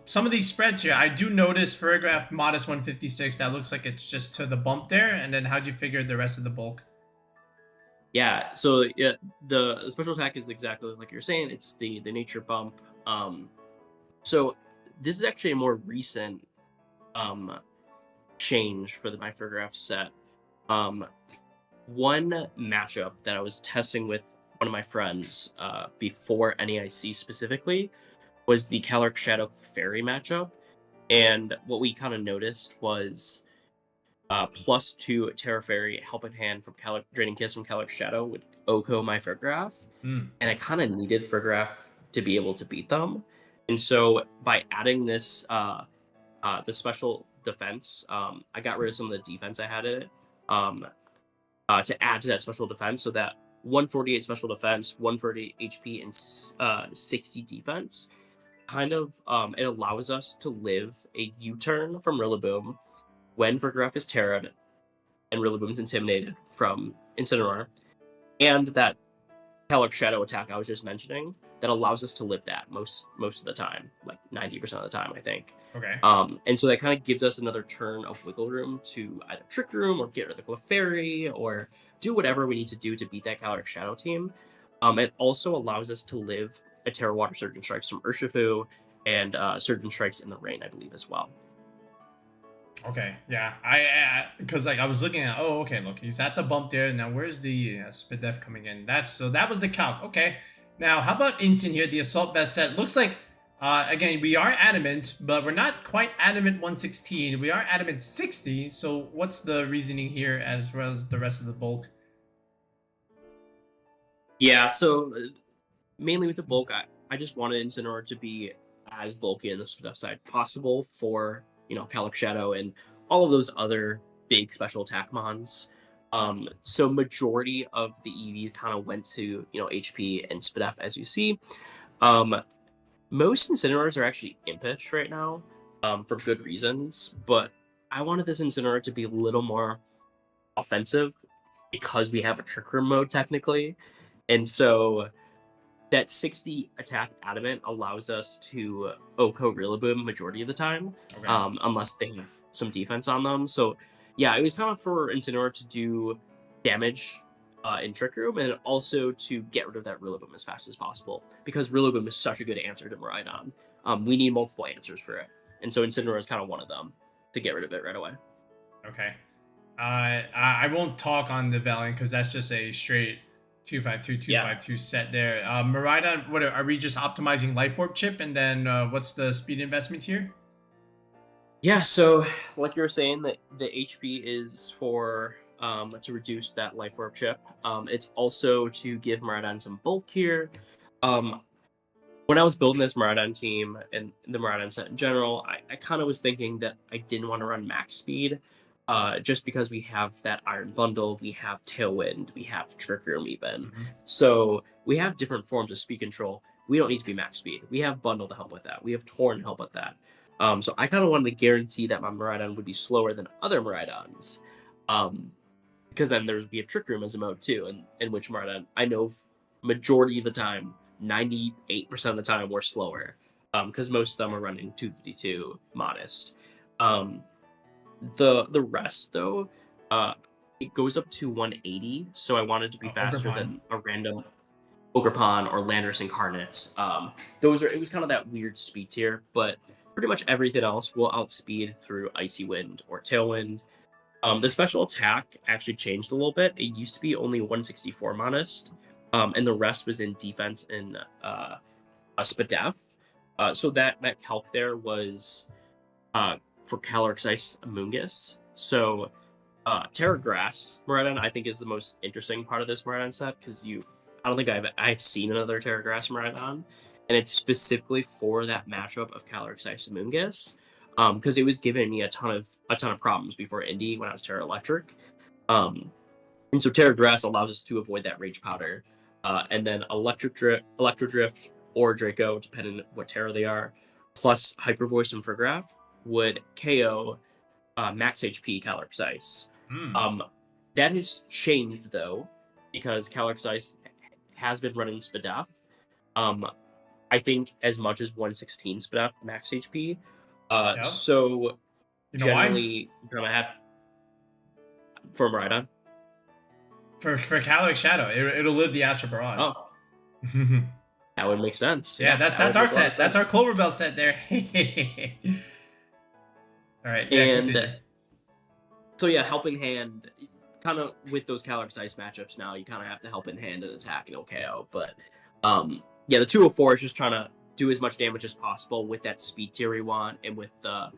some of these spreads here, I do notice Farigiraf modest 156. That looks like it's just to the bump there. And then how'd you figure the rest of the bulk? Yeah, so yeah, the special attack is exactly like you're saying. It's the nature bump. So this is actually a more recent change for my Farigiraf set. One matchup that I was testing with one of my friends before NAIC specifically was the Calyrex-Shadow Clefairy matchup. And what we kind of noticed was +2 Terapagos Helping Hand from Draining Kiss from Calyrex-Shadow would OHKO my Farigiraf. And I kind of needed Farigiraf to be able to beat them. And so by adding this the special defense, I got rid of some of the defense I had in it to add to that special defense, so that 148 special defense, 148 HP, and 60 defense. Kind of, it allows us to live a U-turn from Rillaboom when Farigiraf is Terra'd and Rillaboom's intimidated from Incineroar, and that Calyrex-Shadow attack I was just mentioning that allows us to live that most of the time, like 90% of the time, I think. Okay. And so that kind of gives us another turn of wiggle room to either Trick Room or get rid of the Clefairy or do whatever we need to do to beat that Calyrex-Shadow team. It also allows us to live a Terra Water Surgeon Strikes from Urshifu and Surgeon Strikes in the Rain, I believe, as well. Okay, yeah, because like I was looking at, oh, okay, look, he's at the bump there. Now where's the Spadef coming in? That was the calc. Okay, now how about Incin here? The Assault Vest set looks like, again, we are adamant, but we're not quite adamant 116. We are adamant 60. So what's the reasoning here as well as the rest of the bulk? Yeah, so mainly with the bulk, I just wanted Incineroar to be as bulky in the Spadef side possible for, you know, Calyrex-Shadow and all of those other big special attack mons. So majority of the EVs kind of went to, you know, HP and Spadef, as you see. Most Incineroars are actually impish right now, for good reasons, but I wanted this Incineroar to be a little more offensive because we have a Trick Room mode technically. And so that 60 attack Adamant allows us to OHKO Rillaboom majority of the time, okay. Unless they have some defense on them. So yeah, it was kind of for Incineroar to do damage in Trick Room and also to get rid of that Rillaboom as fast as possible, because Rillaboom is such a good answer to Miraidon. We need multiple answers for it, and so Incineroar is kind of one of them to get rid of it right away. Okay. I won't talk on the Valiant because that's just a straight 252 set there. Miraidon, what are we just optimizing Life Orb chip, and then what's the speed investment here? Yeah, so like you were saying, the HP is for to reduce that Life Orb chip. It's also to give Miraidon some bulk here. When I was building this Miraidon team and the Miraidon set in general, I kind of was thinking that I didn't want to run max speed. Just because we have that Iron Bundle, we have Tailwind, we have Trick Room even. Mm-hmm. So we have different forms of speed control. We don't need to be max speed. We have Bundle to help with that. We have Torn to help with that. So I kind of wanted to guarantee that my Miraidon would be slower than other Miraidons. Because then we have Trick Room as a mode too, and in which Miraidon, I know majority of the time, 98% of the time, we're slower. Because most of them are running 252 modest. The rest though, it goes up to 180, so I wanted to be faster than a random Ogerpon or Landorus Incarnates. It was kind of that weird speed tier, but pretty much everything else will outspeed through Icy Wind or Tailwind. The special attack actually changed a little bit. It used to be only 164 modest, and the rest was in defense and a Spadef. So that calc there was for Calyrex Amoongus. So Terra Grass Miraidon, I think, is the most interesting part of this Miraidon set, because I don't think I've seen another Terra Grass Miraidon, and it's specifically for that matchup of Calyrex Amoongus, because it was giving me a ton of problems before Indy when I was Terra Electric. And so Terra Grass allows us to avoid that Rage Powder, and then Electro Drift or Draco, depending on what Terra they are, plus Hyper Voice and Farigiraf would KO max HP Calyrex Ice. That has changed though, because Calyrex Ice has been running Spadef. I think as much as 116 Spadef max HP. So you know, generally I'm gonna have for Miraidon. For Calyrex-Shadow, it'll live the Astral Barrage. Oh. That would make sense. Yeah, that's our set. That's our Clover Bell set there. All right. Yeah, and so yeah, Helping Hand kind of with those Calyrex Ice matchups now, you kind of have to help in hand and attack and OKO. But yeah, the 204 is just trying to do as much damage as possible with that speed tier we want, and with the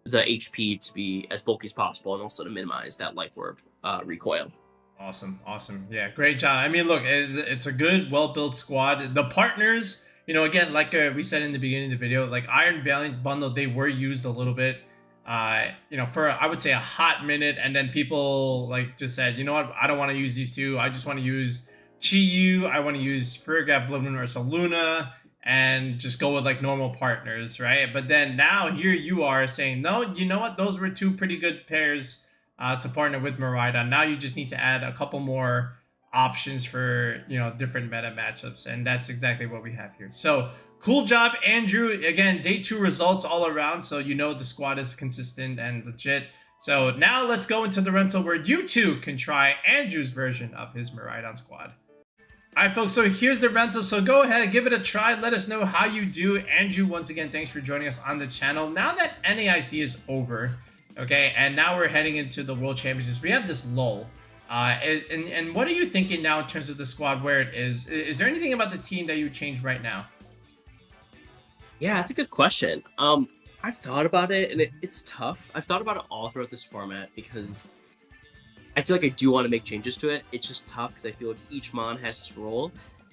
HP to be as bulky as possible, and also to minimize that life orb recoil. Awesome, awesome. Yeah, great job. I mean, look, it's a good, well-built squad. The partners, you know, again, like we said in the beginning of the video, like Iron Valiant bundle, they were used a little bit, you know, for, I would say, a hot minute, and then people like just said, you know what, I don't want to use these two. I just want to use Chi-Yu. I want to use Farigiraf, Blood Moon, or Luna, and just go with like normal partners, right? But then now here you are saying, no, you know what, those were two pretty good pairs to partner with Miraidon. Now you just need to add a couple more options for, you know, different meta matchups, and that's exactly what we have here. So cool job, Andrew. Again, day 2 results all around, so you know the squad is consistent and legit. So now let's go into the rental where you too can try Andrew's version of his Miraidon squad. All right, folks, so here's the rental. So go ahead and give it a try. Let us know how you do. Andrew, once again, thanks for joining us on the channel. Now that NAIC is over, okay, and now we're heading into the World Championships, we have this lull. And what are you thinking now in terms of the squad where it is? Is there anything about the team that you would change right now? Yeah, that's a good question. I've thought about it, and it's tough. I've thought about it all throughout this format because I feel like I do want to make changes to it. It's just tough because I feel like each mon has its role.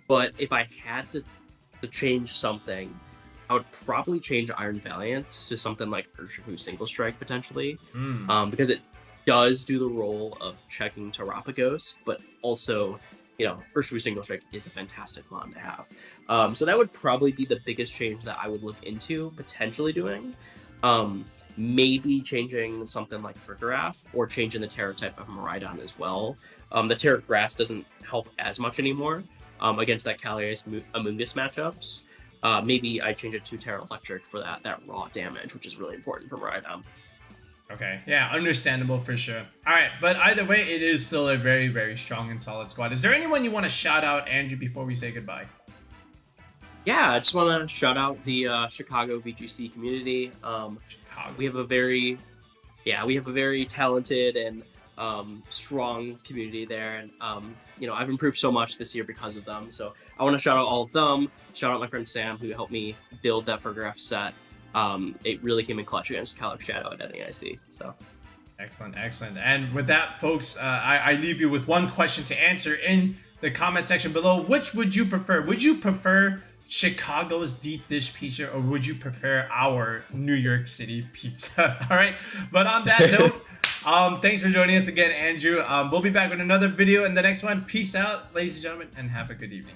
But if I had to change something, I would probably change Iron Valiant to something like Urshifu Single Strike potentially, because it does do the role of checking Terapagos, but also, you know, Urshifu Single Strike is a fantastic mon to have. So that would probably be the biggest change that I would look into potentially doing. Maybe changing something like Farigiraf, or changing the Terra type of Miraidon as well. The Terra Grass doesn't help as much anymore against that Calyrex-Amoongus matchups. Maybe I change it to Terra Electric for that raw damage, which is really important for Miraidon. Okay, yeah, understandable for sure. All right, but either way, it is still a very, very strong and solid squad. Is there anyone you want to shout out, Andrew, before we say goodbye? Yeah, I just want to shout out the Chicago VGC community. We have a very talented and strong community there, and you know, I've improved so much this year because of them. So I want to shout out all of them. Shout out my friend Sam, who helped me build that Farigiraf set. It really came in clutch against Calyrex-Shadow at NAIC. So excellent, excellent. And with that, folks, I leave you with one question to answer in the comment section below. Which would you prefer? Would you prefer Chicago's deep dish pizza, or would you prefer our New York City pizza? All right, but on that note, thanks for joining us again, Andrew. We'll be back with another video in the next one. Peace out, ladies and gentlemen, and have a good evening.